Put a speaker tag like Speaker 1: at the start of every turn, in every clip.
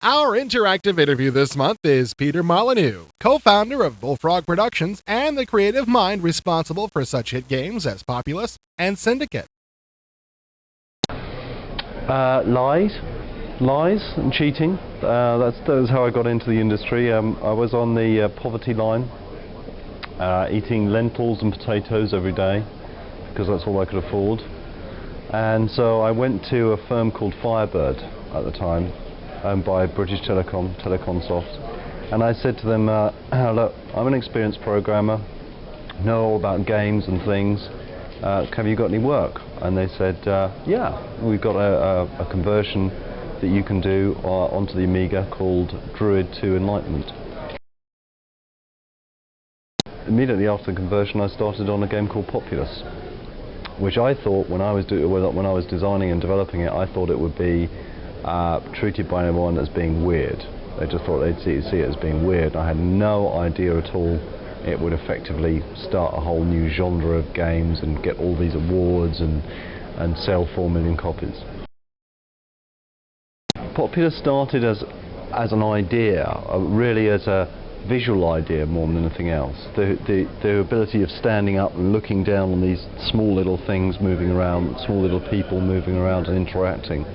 Speaker 1: Our interactive interview this month is Peter Molyneux, co-founder of Bullfrog Productions and the creative mind responsible for such hit games as Populous and Syndicate.
Speaker 2: Lies and cheating. That's how I got into the industry. I was on the poverty line, eating lentils and potatoes every day because that's all I could afford. And so I went to a firm called Firebird at the time, owned by British Telecomsoft, and I said to them, look, I'm an experienced programmer, know all about games and things, have you got any work? And they said, yeah, we've got a conversion that you can do onto the Amiga called Druid to Enlightenment. Immediately after the conversion I started on a game called Populous, which I thought when I was designing and developing it, I thought it would be treated by everyone as being weird. They just thought they'd see it as being weird. I had no idea at all it would effectively start a whole new genre of games and get all these awards and sell 4 million copies. Populous started as an idea, really as a visual idea more than anything else. The ability of standing up and looking down on these small little things moving around, small little people moving around and interacting.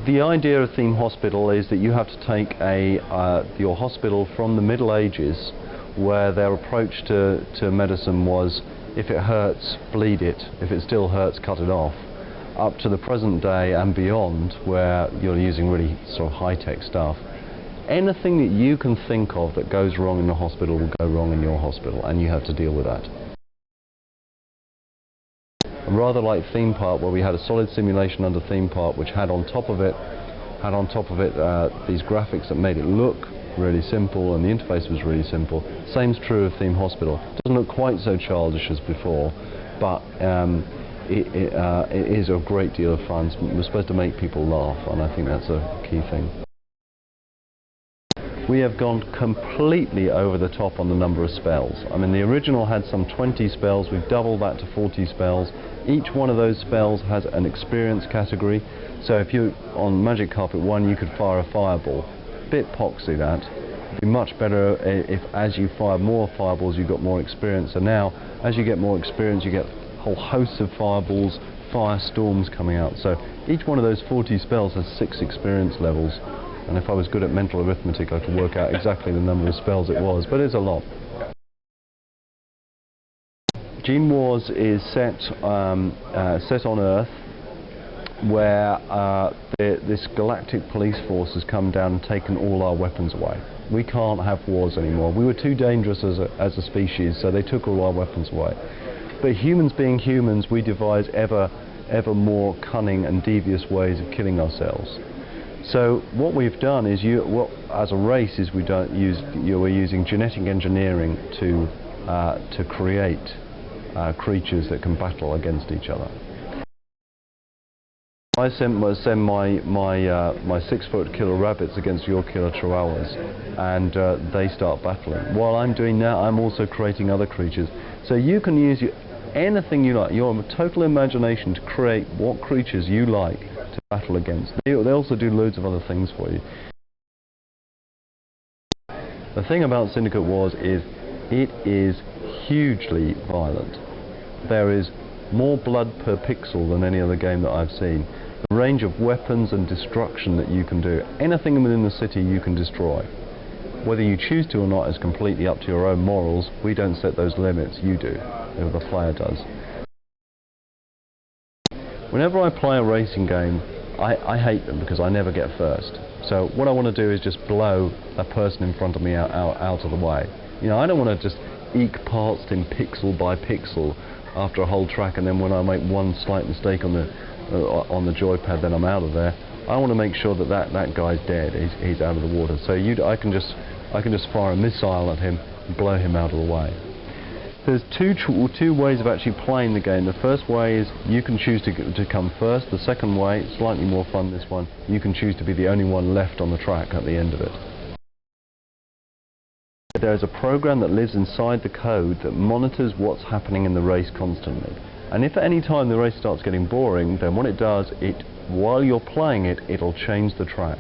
Speaker 2: The idea of Theme Hospital is that you have to take your hospital from the Middle Ages, where their approach to medicine was, if it hurts, bleed it, if it still hurts, cut it off, up to the present day and beyond, where you're using really sort of high-tech stuff. Anything that you can think of that goes wrong in the hospital will go wrong in your hospital, and you have to deal with that. Rather like Theme Park, where we had a solid simulation under Theme Park, which had on top of it these graphics that made it look really simple, and the interface was really simple. Same's true of Theme Hospital. It doesn't look quite so childish as before, but it is a great deal of fun. We're supposed to make people laugh, and I think that's a key thing. We have gone completely over the top on the number of spells. I mean, the original had some 20 spells, we've doubled that to 40 spells. Each one of those spells has an experience category. So if you're on Magic Carpet 1, you could fire a fireball. Bit poxy that. It'd be much better if as you fire more fireballs you got more experience. And now, as you get more experience, you get whole hosts of fireballs, firestorms coming out. So each one of those 40 spells has 6 experience levels. And if I was good at mental arithmetic, I could work out exactly the number of spells it was, but it's a lot. Gene Wars is set on Earth, where this galactic police force has come down and taken all our weapons away. We can't have wars anymore. We were too dangerous as a species, so they took all our weapons away. But humans being humans, we devise ever more cunning and devious ways of killing ourselves. So what we've done is, as a race, is we're using genetic engineering to create creatures that can battle against each other. I send my 6-foot killer rabbits against your killer chihuahuas, and they start battling. While I'm doing that, I'm also creating other creatures. So you can use anything you like, your total imagination, to create what creatures you like to battle against. They also do loads of other things for you. The thing about Syndicate Wars is it is hugely violent. There is more blood per pixel than any other game that I've seen. The range of weapons and destruction that you can do, anything within the city you can destroy. Whether you choose to or not is completely up to your own morals. We don't set those limits, you do, or the player does. Whenever I play a racing game, I hate them because I never get first. So what I want to do is just blow a person in front of me out of the way. You know, I don't want to just eke past him pixel by pixel after a whole track, and then when I make one slight mistake on the joypad, then I'm out of there. I want to make sure that guy's dead. He's out of the water. So I can just fire a missile at him and blow him out of the way. There's two ways of actually playing the game. The first way is you can choose to come first. The second way, slightly more fun this one, you can choose to be the only one left on the track at the end of it. There is a program that lives inside the code that monitors what's happening in the race constantly. And if at any time the race starts getting boring, then what it does, it while you're playing it, it'll change the track.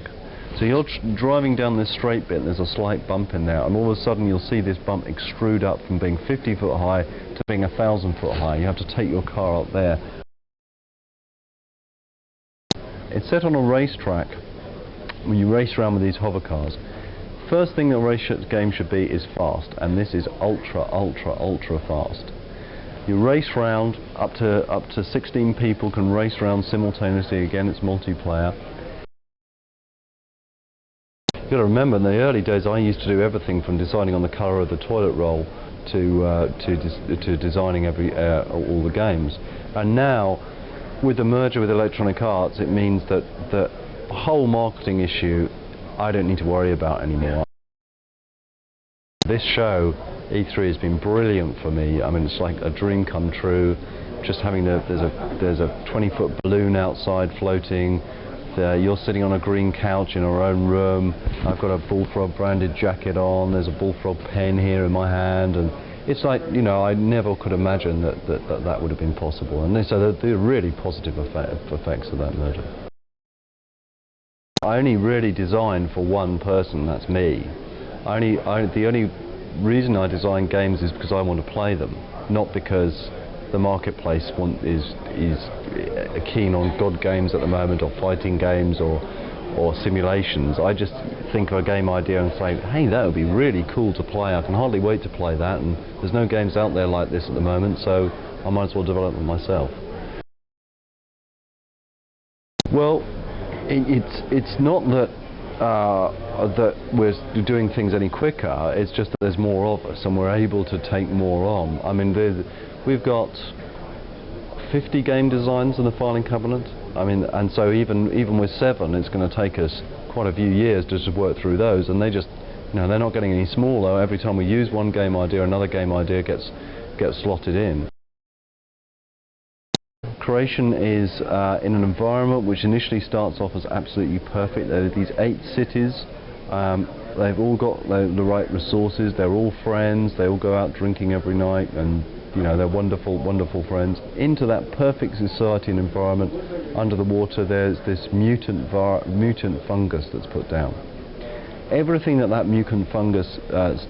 Speaker 2: So you're driving down this straight bit and there's a slight bump in there, and all of a sudden you'll see this bump extrude up from being 50 foot high to being 1,000 foot high. You have to take your car up there. It's set on a racetrack. When you race around with these hover cars, first thing the race game should be is fast, and this is ultra fast. You race round, up to 16 people can race round simultaneously. Again, it's multiplayer. You've got to remember, in the early days I used to do everything from deciding on the colour of the toilet roll to designing all the games. And now, with the merger with Electronic Arts, it means that the whole marketing issue I don't need to worry about anymore. This show, E3, has been brilliant for me. I mean, it's like a dream come true. Just having there's a 20-foot balloon outside floating. You're sitting on a green couch in our own room. I've got a Bullfrog branded jacket on. There's a Bullfrog pen here in my hand, and it's like, you know, I never could imagine that would have been possible. And so the really positive effects of that merger. I only really design for one person. That's me. The only reason I design games is because I want to play them, not because the marketplace is keen on God games at the moment, or fighting games, or simulations. I just think of a game idea and say, hey, that would be really cool to play. I can hardly wait to play that, and there's no games out there like this at the moment, so I might as well develop them myself. Well, it's not that we're doing things any quicker. It's just that there's more of us, and we're able to take more on. I mean, we've got 50 game designs in the filing cabinet. I mean, and so even with 7, it's going to take us quite a few years just to work through those. And they just, you know, they're not getting any smaller. Every time we use one game idea, another game idea gets slotted in. Creation is in an environment which initially starts off as absolutely perfect. There are these 8 cities. They've all got the right resources. They're all friends. They all go out drinking every night, and you know, they're wonderful, wonderful friends. Into that perfect society and environment, under the water, there's this mutant fungus that's put down. Everything that mutant fungus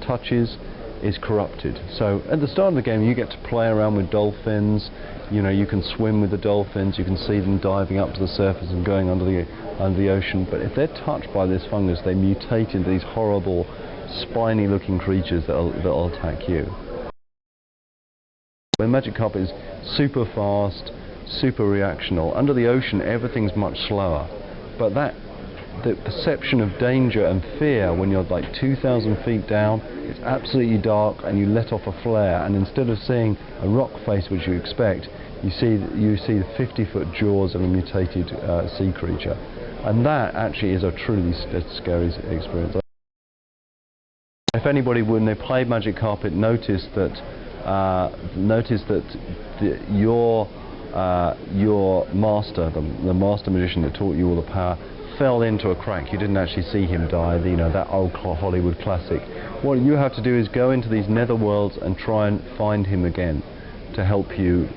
Speaker 2: touches is corrupted. So at the start of the game, you get to play around with dolphins. You know, you can swim with the dolphins. You can see them diving up to the surface and going under the ocean. But if they're touched by this fungus, they mutate into these horrible, spiny-looking creatures that'll attack you. When Magic Carpet is super fast, super reactional. Under the ocean, everything's much slower. But the perception of danger and fear when you're like 2,000 feet down, it's absolutely dark, and you let off a flare, and instead of seeing a rock face which you expect, you see the 50-foot jaws of a mutated sea creature. And that actually is a truly scary experience. If anybody, when they play Magic Carpet, notice that your master, the master magician that taught you all the power, fell into a crack. You didn't actually see him die. You know, that old Hollywood classic. What you have to do is go into these nether worlds and try and find him again to help you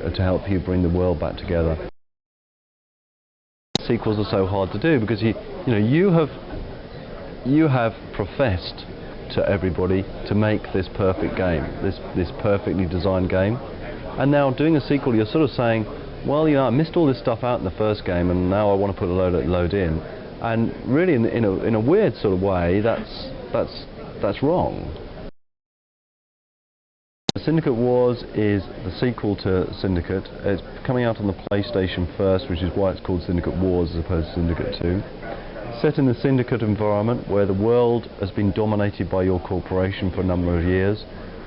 Speaker 2: bring the world back together. Sequels are so hard to do because you have professed to everybody to make this perfect game, this perfectly designed game, and now doing a sequel, you're sort of saying, well, you know, I missed all this stuff out in the first game, and now I want to put a load in, and really, in a weird sort of way, that's wrong. Syndicate Wars is the sequel to Syndicate. It's coming out on the PlayStation first, which is why it's called Syndicate Wars as opposed to Syndicate 2. Set in the Syndicate environment, where the world has been dominated by your corporation for a number of years,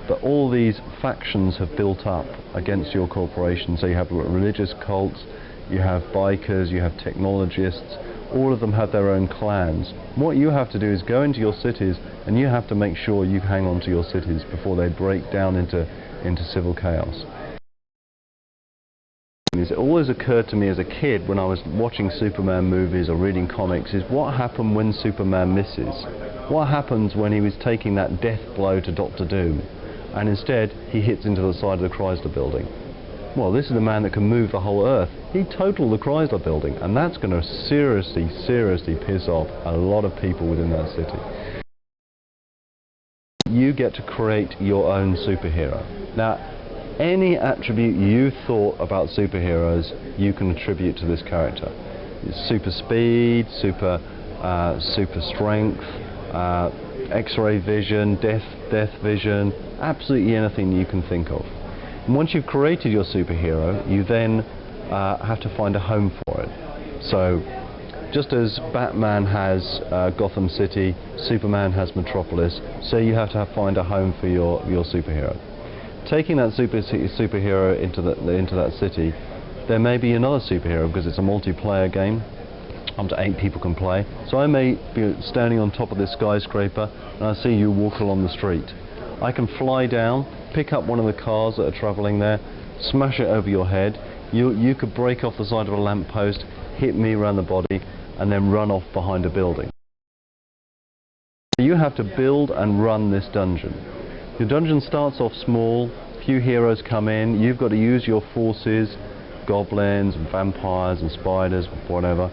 Speaker 2: but all these factions have built up against your corporation. So you have religious cults, you have bikers, you have technologists, all of them have their own clans. What you have to do is go into your cities, and you have to make sure you hang on to your cities before they break down into civil chaos. It always occurred to me as a kid when I was watching Superman movies or reading comics is what happened when Superman misses? What happens when he was taking that death blow to Dr. Doom and instead he hits into the side of the Chrysler building? well, this is the man that can move the whole Earth. He totaled the Chrysler building, and that's going to seriously, seriously piss off a lot of people within that city. You get to create your own superhero. Now, any attribute you thought about superheroes, you can attribute to this character. Super speed, super strength, X-ray vision, death vision, absolutely anything you can think of. And once you've created your superhero, you then have to find a home for it. So, just as Batman has Gotham City, Superman has Metropolis, so you have to find a home for your superhero. Taking that superhero into that city, there may be another superhero because it's a multiplayer game. Up to 8 people can play. So I may be standing on top of this skyscraper and I see you walk along the street. I can fly down, pick up one of the cars that are travelling there, smash it over your head. You could break off the side of a lamppost, hit me around the body, and then run off behind a building. You have to build and run this dungeon. Your dungeon starts off small, few heroes come in, you've got to use your forces, goblins and vampires and spiders, whatever,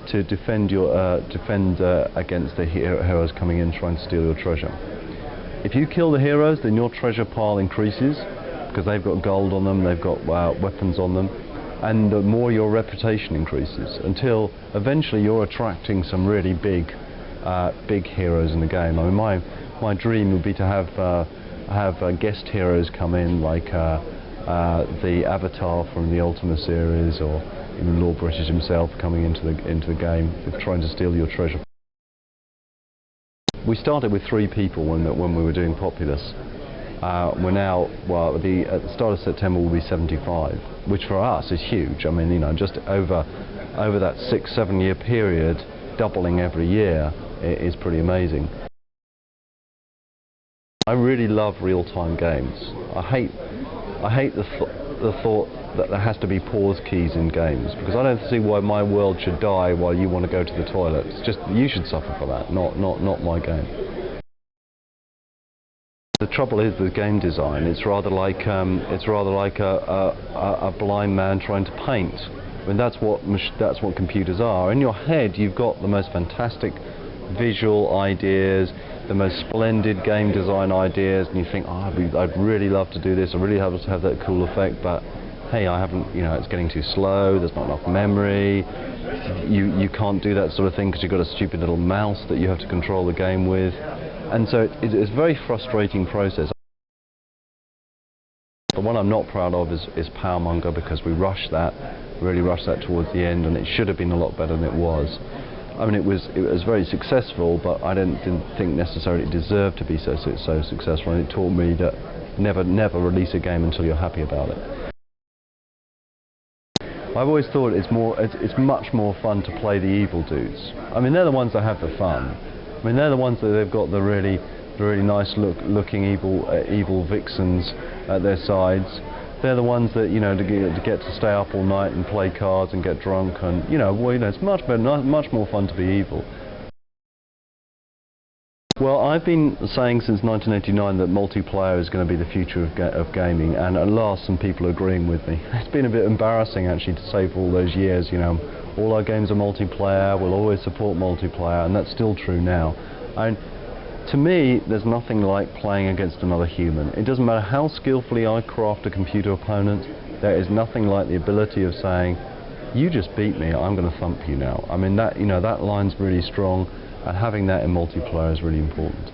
Speaker 2: to defend against the heroes coming in trying to steal your treasure. If you kill the heroes, then your treasure pile increases because they've got gold on them, they've got weapons on them, and the more your reputation increases, until eventually you're attracting some really big heroes in the game. I mean, my dream would be to have guest heroes come in, like the Avatar from the Ultima series, or even Lord British himself coming into the game, trying to steal your treasure. We started with 3 people when we were doing Populous. We're now, well, at the start of September we'll be 75, which for us is huge. I mean, you know, just over that 6-7 year period, doubling every year is pretty amazing. I really love real-time games. I hate the thought that there has to be pause keys in games, because I don't see why my world should die while you want to go to the toilet. It's just, you should suffer for that, not my game. The trouble is with game design, it's rather like a blind man trying to paint. I mean, that's what computers are. In your head, you've got the most fantastic visual ideas, the most splendid game design ideas, and you think, oh, I'd really love to do this, I really love to have that cool effect, but hey, I haven't, you know, it's getting too slow, there's not enough memory, you can't do that sort of thing because you've got a stupid little mouse that you have to control the game with, and so it's a very frustrating process. The one I'm not proud of is Powermonger, because we really rushed that towards the end, and it should have been a lot better than it was. I mean, it was very successful, but I didn't think necessarily it deserved to be so successful, and it taught me that never release a game until you're happy about it. I've always thought it's much more fun to play the evil dudes. I mean, they're the ones that have the fun. I mean, they're the ones that they've got the really nice looking evil vixens at their sides. They're the ones that, you know, to get to stay up all night and play cards and get drunk, and it's much more fun to be evil. Well, I've been saying since 1989 that multiplayer is going to be the future of gaming, and at last some people are agreeing with me. It's been a bit embarrassing actually to say for all those years, you know, all our games are multiplayer, we'll always support multiplayer, and that's still true now. To me, there's nothing like playing against another human. It doesn't matter how skillfully I craft a computer opponent, there is nothing like the ability of saying, you just beat me, I'm going to thump you now. I mean, that line's really strong, and having that in multiplayer is really important.